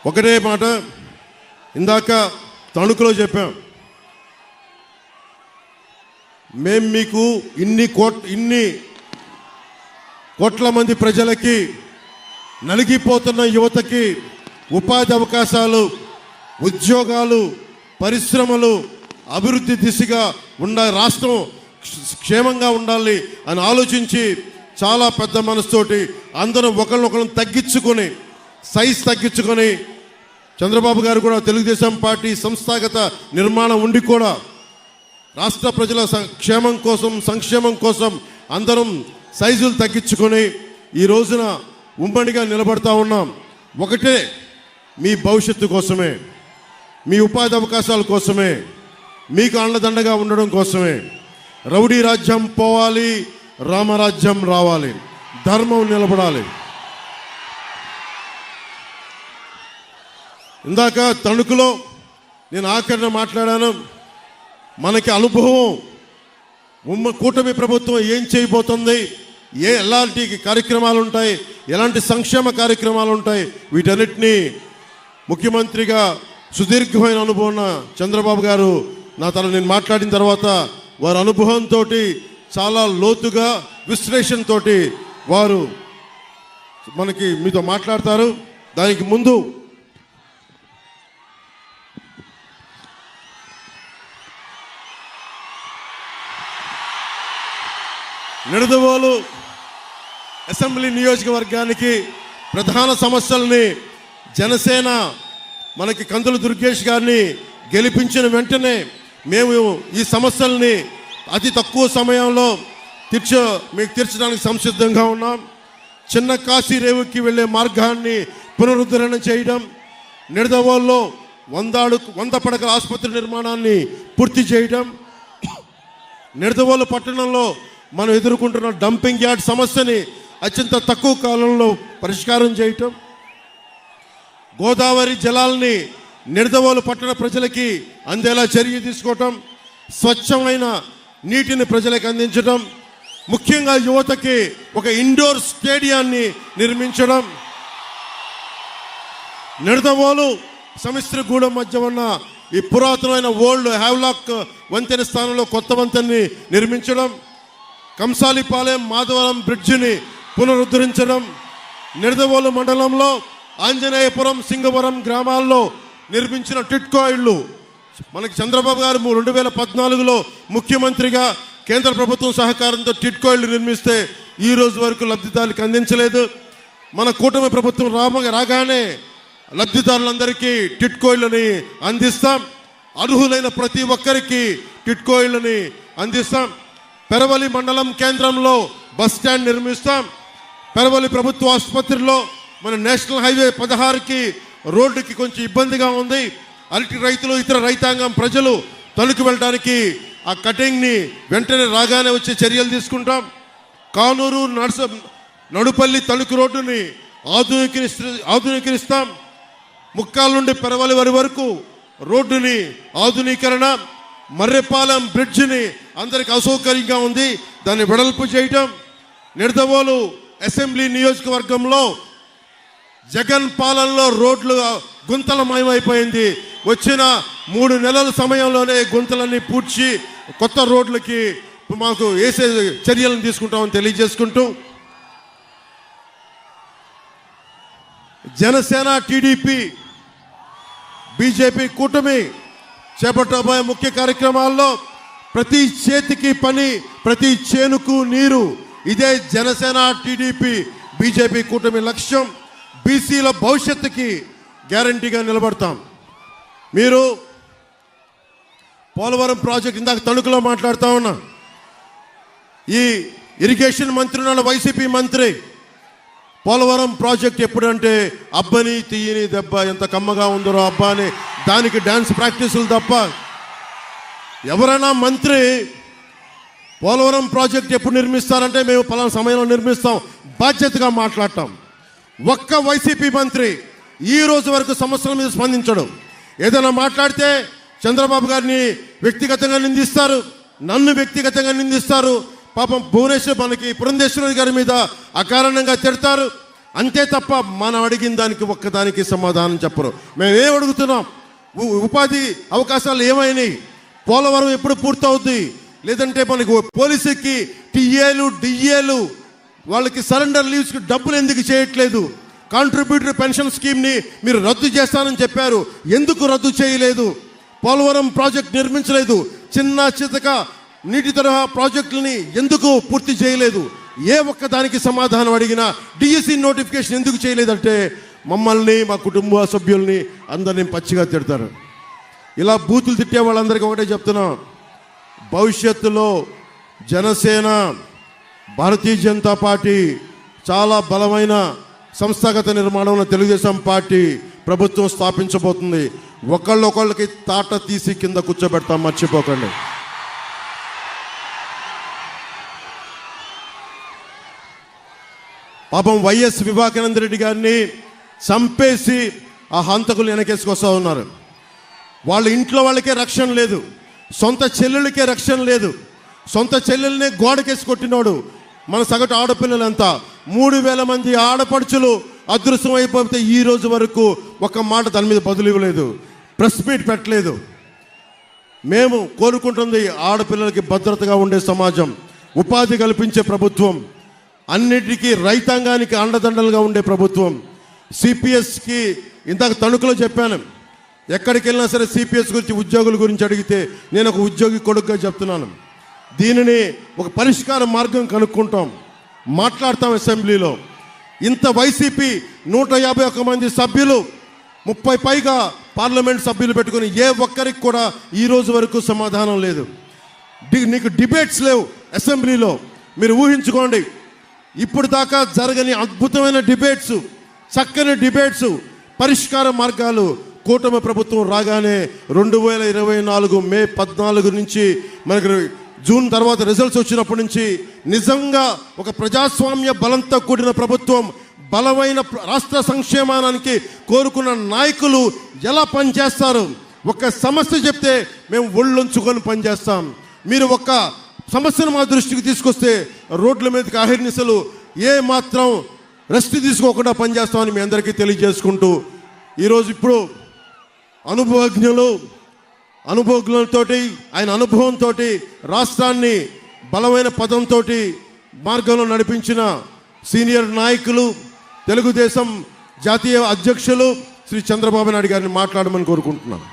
ఒకటే మాట ఇందాక తణుకులో చెప్పాం, మేము మీకు ఇన్ని కోట్ల మంది ప్రజలకి, నలిగిపోతున్న యువతకి ఉపాధి అవకాశాలు, ఉద్యోగాలు, పరిశ్రమలు, అభివృద్ధి దిశగా రాష్ట్రం క్షేమంగా ఉండాలి అని ఆలోచించి చాలా పెద్ద మనసుతోటి అందరం ఒకరినొకరు తగ్గించుకొని, సైజ్ తగ్గించుకొని, చంద్రబాబు గారు కూడా తెలుగుదేశం పార్టీ సంస్థాగత నిర్మాణం ఉండి కూడా రాష్ట్ర ప్రజల క్షేమం కోసం, సంక్షేమం కోసం అందరం సైజులు తగ్గించుకొని ఈ రోజున ఉమ్మడిగా నిలబడతా ఉన్నాం. ఒకటే, మీ భవిష్యత్తు కోసమే, మీ ఉపాధి అవకాశాల కోసమే, మీకు అండదండగా ఉండడం కోసమే. రౌడీ రాజ్యం పోవాలి, రామరాజ్యం రావాలి, ధర్మం నిలబడాలి. ఇందాక తణుకులో నేను ఆఖరణ మాట్లాడాను. మనకి అనుభవం, కూటమి ప్రభుత్వం ఏం చేయబోతుంది, ఎలాంటి కార్యక్రమాలు ఉంటాయి, ఎలాంటి సంక్షేమ కార్యక్రమాలు ఉంటాయి, వీటన్నిటినీ ముఖ్యమంత్రిగా సుదీర్ఘమైన అనుభవం ఉన్న చంద్రబాబు గారు నేను మాట్లాడిన తర్వాత వారి అనుభవంతో చాలా లోతుగా విశ్లేషణతో వారు మీతో మాట్లాడతారు. దానికి ముందు నిడదవోలు అసెంబ్లీ నియోజకవర్గానికి ప్రధాన సమస్యల్ని జనసేన మనకి కందుల దుర్గేష్ గారిని గెలిపించిన వెంటనే మేము ఈ సమస్యల్ని అతి తక్కువ సమయంలో మీకు తీర్చడానికి సంసిద్ధంగా ఉన్నాం. చిన్న కాశీ రేవుకి వెళ్ళే మార్గాన్ని పునరుద్ధరణ చేయడం, నిడదవోల్లో 100 పడకల ఆసుపత్రి నిర్మాణాన్ని పూర్తి చేయడం, నిడదవోలు పట్టణంలో మనం ఎదుర్కొంటున్న డంపింగ్ యార్డ్ సమస్యని అత్యంత తక్కువ కాలంలో పరిష్కారం చేయటం, గోదావరి జలాల్ని నిడదవోలు పట్టణ ప్రజలకి అందేలా చర్య తీసుకోవటం, స్వచ్ఛమైన నీటిని ప్రజలకు అందించడం, ముఖ్యంగా యువతకి ఒక ఇండోర్ స్టేడియాన్ని నిర్మించడం, నిడదవోలు సమిశ్రగూడెం మధ్య ఉన్న ఈ పురాతనమైన ఓల్డ్ హ్యావ్లాక్ వంతెన స్థానంలో కొత్త వంతెన్ని నిర్మించడం, కంసాలిపాలెం మాధవరం బ్రిడ్జిని పునరుద్ధరించడం, నిడదవోలు మండలంలో ఆంజనేయపురం, సింగవరం గ్రామాల్లో నిర్మించిన టిట్కో ఇళ్ళు మనకి చంద్రబాబు గారు 2014లో ముఖ్యమంత్రిగా కేంద్ర ప్రభుత్వం సహకారంతో టిట్కో ఇళ్ళు నిర్మిస్తే ఈ రోజు వరకు లబ్ధిదారులకు అందించలేదు. మన కూటమి ప్రభుత్వం రాగానే లబ్ధిదారులందరికీ టిట్కో ఇళ్ళని అందిస్తాం. అర్హులైన ప్రతి ఒక్కరికి టిట్కో ఇళ్ళని అందిస్తాం. పెరవలి మండలం కేంద్రంలో బస్ స్టాండ్ నిర్మిస్తాం. పెరవలి ప్రభుత్వ ఆసుపత్రిలో మన నేషనల్ హైవే 16కి రోడ్డుకి కొంచెం ఇబ్బందిగా ఉంది. అరటి రైతులు, ఇతర రైతాంగం ప్రజలు తణుకు వెళ్ళడానికి ఆ కటింగ్ని వెంటనే రాగానే వచ్చే చర్యలు తీసుకుంటాం. కానూరు నడుపల్లి తణుకు రోడ్డుని ఆధునీకరిస్తాం. ముక్కాల నుండి పెరవలి వరకు రోడ్డుని ఆధునీకరణ, మర్రెపాలెం బ్రిడ్జిని అందరికి అసౌకర్యంగా ఉంది, దాన్ని వెడల్పు చేయటం. నిడదవోలు అసెంబ్లీ నియోజకవర్గంలో జగన్ పాలనలో రోడ్లు గుంతలమయమైపోయింది. వచ్చిన 3 నెలల సమయంలోనే గుంతలన్నీ పూడ్చి కొత్త రోడ్లకి మాకు వేసే చర్యలను తీసుకుంటామని తెలియజేసుకుంటూ, జనసేన, టీడీపీ, బీజేపీ కూటమి చేపట్టబోయే ముఖ్య కార్యక్రమాల్లో ప్రతి చేతికి పని, ప్రతి చేనుకు నీరు, ఇదే జనసేన, టీడీపీ, బీజేపీ కూటమి లక్ష్యం. బీసీల భవిష్యత్తుకి గ్యారంటీగా నిలబడతాం. మీరు పోలవరం ప్రాజెక్ట్ ఇందాక తణుకులో మాట్లాడుతూ ఉన్నా, ఈ ఇరిగేషన్ మంత్రి ఉన్న వైసీపీ మంత్రి పోలవరం ప్రాజెక్ట్ ఎప్పుడంటే అబ్బని తీయని దెబ్బ ఎంత కమ్మగా ఉందరో అబ్బా అని దానికి డ్యాన్స్ ప్రాక్టీసులు తప్ప ఎవరైనా మంత్రి పోలవరం ప్రాజెక్ట్ ఎప్పుడు నిర్మిస్తారంటే మేము పలానా సమయంలో నిర్మిస్తాం బాధ్యతగా మాట్లాడటం. ఒక్క వైసీపీ మంత్రి ఈ రోజు వరకు సమస్యల మీద స్పందించడం. ఏదైనా మాట్లాడితే చంద్రబాబు గారిని వ్యక్తిగతంగా నిందిస్తారు, నన్ను వ్యక్తిగతంగా నిందిస్తారు. పాపం భువనేశ్వర్ మనకి పురంధేశ్వరి గారి మీద అకారణంగా తిడతారు. అంతే తప్ప మనం అడిగిన దానికి ఒక్కదానికి సమాధానం చెప్పరు. మేమేం అడుగుతున్నాం? ఉపాధి అవకాశాలు ఏమైనాయి? పోలవరం ఎప్పుడు పూర్తవుద్ది? లేదంటే మనకు పోలీసుకి టీఏలు డిఏలు వాళ్ళకి సరెండర్ లీవ్స్కి డబ్బులు ఎందుకు చేయట్లేదు? కాంట్రిబ్యూటరీ పెన్షన్ స్కీమ్ని మీరు రద్దు చేస్తానని చెప్పారు, ఎందుకు రద్దు చేయలేదు? పోలవరం ప్రాజెక్ట్ నిర్మించలేదు, చిన్న చితక నీటి తరహా ప్రాజెక్టులని ఎందుకు పూర్తి చేయలేదు? ఏ ఒక్క దానికి సమాధానం అడిగినా డిఎస్సి నోటిఫికేషన్ ఎందుకు చేయలేదంటే మమ్మల్ని, మా కుటుంబ సభ్యుల్ని అందరినీ పచ్చిగా తిడతారు. ఇలా బూతులు తిట్టే వాళ్ళందరికీ ఒకటే చెప్తున్నాం, భవిష్యత్తులో జనసేన, భారతీయ జనతా పార్టీ చాలా బలమైన సంస్థాగత నిర్మాణంలో తెలుగుదేశం పార్టీ ప్రభుత్వం స్థాపించబోతుంది. ఒకళ్ళొకళ్ళకి తాట తీసి కింద కూర్చోబెడతాం, మర్చిపోకండి. పాపం వైఎస్ వివేకానంద రెడ్డి గారిని చంపేసి ఆ హంతకులు వెనకేసుకొస్తా ఉన్నారు. వాళ్ళ ఇంట్లో వాళ్ళకే రక్షణ లేదు, సొంత చెల్లెళ్ళకే రక్షణ లేదు. సొంత చెల్లెల్నే గోడకేసి కొట్టినోడు. మన సగటు ఆడపిల్లలంతా 3,000 మంది ఆడపడుచులు అదృశ్యం అయిపోతే ఈ రోజు వరకు ఒక మాట దాని మీద బదులు ఇవ్వలేదు, ప్రెస్ మీట్ పెట్టలేదు. మేము కోరుకుంటుంది ఆడపిల్లలకి భద్రతగా ఉండే సమాజం, ఉపాధి కల్పించే ప్రభుత్వం, అన్నిటికీ రైతాంగానికి అండదండలుగా ఉండే ప్రభుత్వం. సిపిఎస్కి ఇందాక తణుకులో చెప్పాను, ఎక్కడికి వెళ్ళినా సరే సిపిఎస్ గురించి, ఉద్యోగుల గురించి అడిగితే నేను ఒక ఉద్యోగి కొడుకుగా చెప్తున్నాను. దీనిని ఒక పరిష్కార మార్గం కనుక్కుంటాం, మాట్లాడతాం అసెంబ్లీలో. ఇంత వైసీపీ 151 మంది సభ్యులు, 30 పైగా పార్లమెంట్ సభ్యులు పెట్టుకుని ఏ ఒక్కరికి కూడా ఈ రోజు వరకు సమాధానం లేదు. నీకు డిబేట్స్ లేవు అసెంబ్లీలో. మీరు ఊహించుకోండి, ఇప్పుడు దాకా జరగని అద్భుతమైన డిబేట్స్, చక్కని డిబేట్స్, పరిష్కార మార్గాలు కూటమి ప్రభుత్వం రాగానే 2024 మే 14 నుంచి మనకు జూన్ తర్వాత రిజల్ట్స్ వచ్చినప్పటి నుంచి నిజంగా ఒక ప్రజాస్వామ్య బలంతో కూడిన ప్రభుత్వం, బలమైన రాష్ట్ర సంక్షేమానికి కోరుకున్న నాయకులు ఎలా పనిచేస్తారు? ఒక సమస్య చెప్తే మేము ఒళ్ళొంచుకొని పనిచేస్తాం. మీరు ఒక సమస్యను మా దృష్టికి తీసుకొస్తే రోడ్ల మీదకి అహిర్నిశలు ఏ మాత్రం రెస్ట్ తీసుకోకుండా పనిచేస్తామని మీ అందరికీ తెలియజేసుకుంటూ, ఈరోజు ఇప్పుడు అనుభవజ్ఞులతోటి, ఆయన అనుభవంతో రాష్ట్రాన్ని బలమైన పదంతో మార్గంలో నడిపించిన సీనియర్ నాయకులు, తెలుగుదేశం జాతీయ అధ్యక్షులు శ్రీ చంద్రబాబు నాయుడు గారిని మాట్లాడమని కోరుకుంటున్నాను.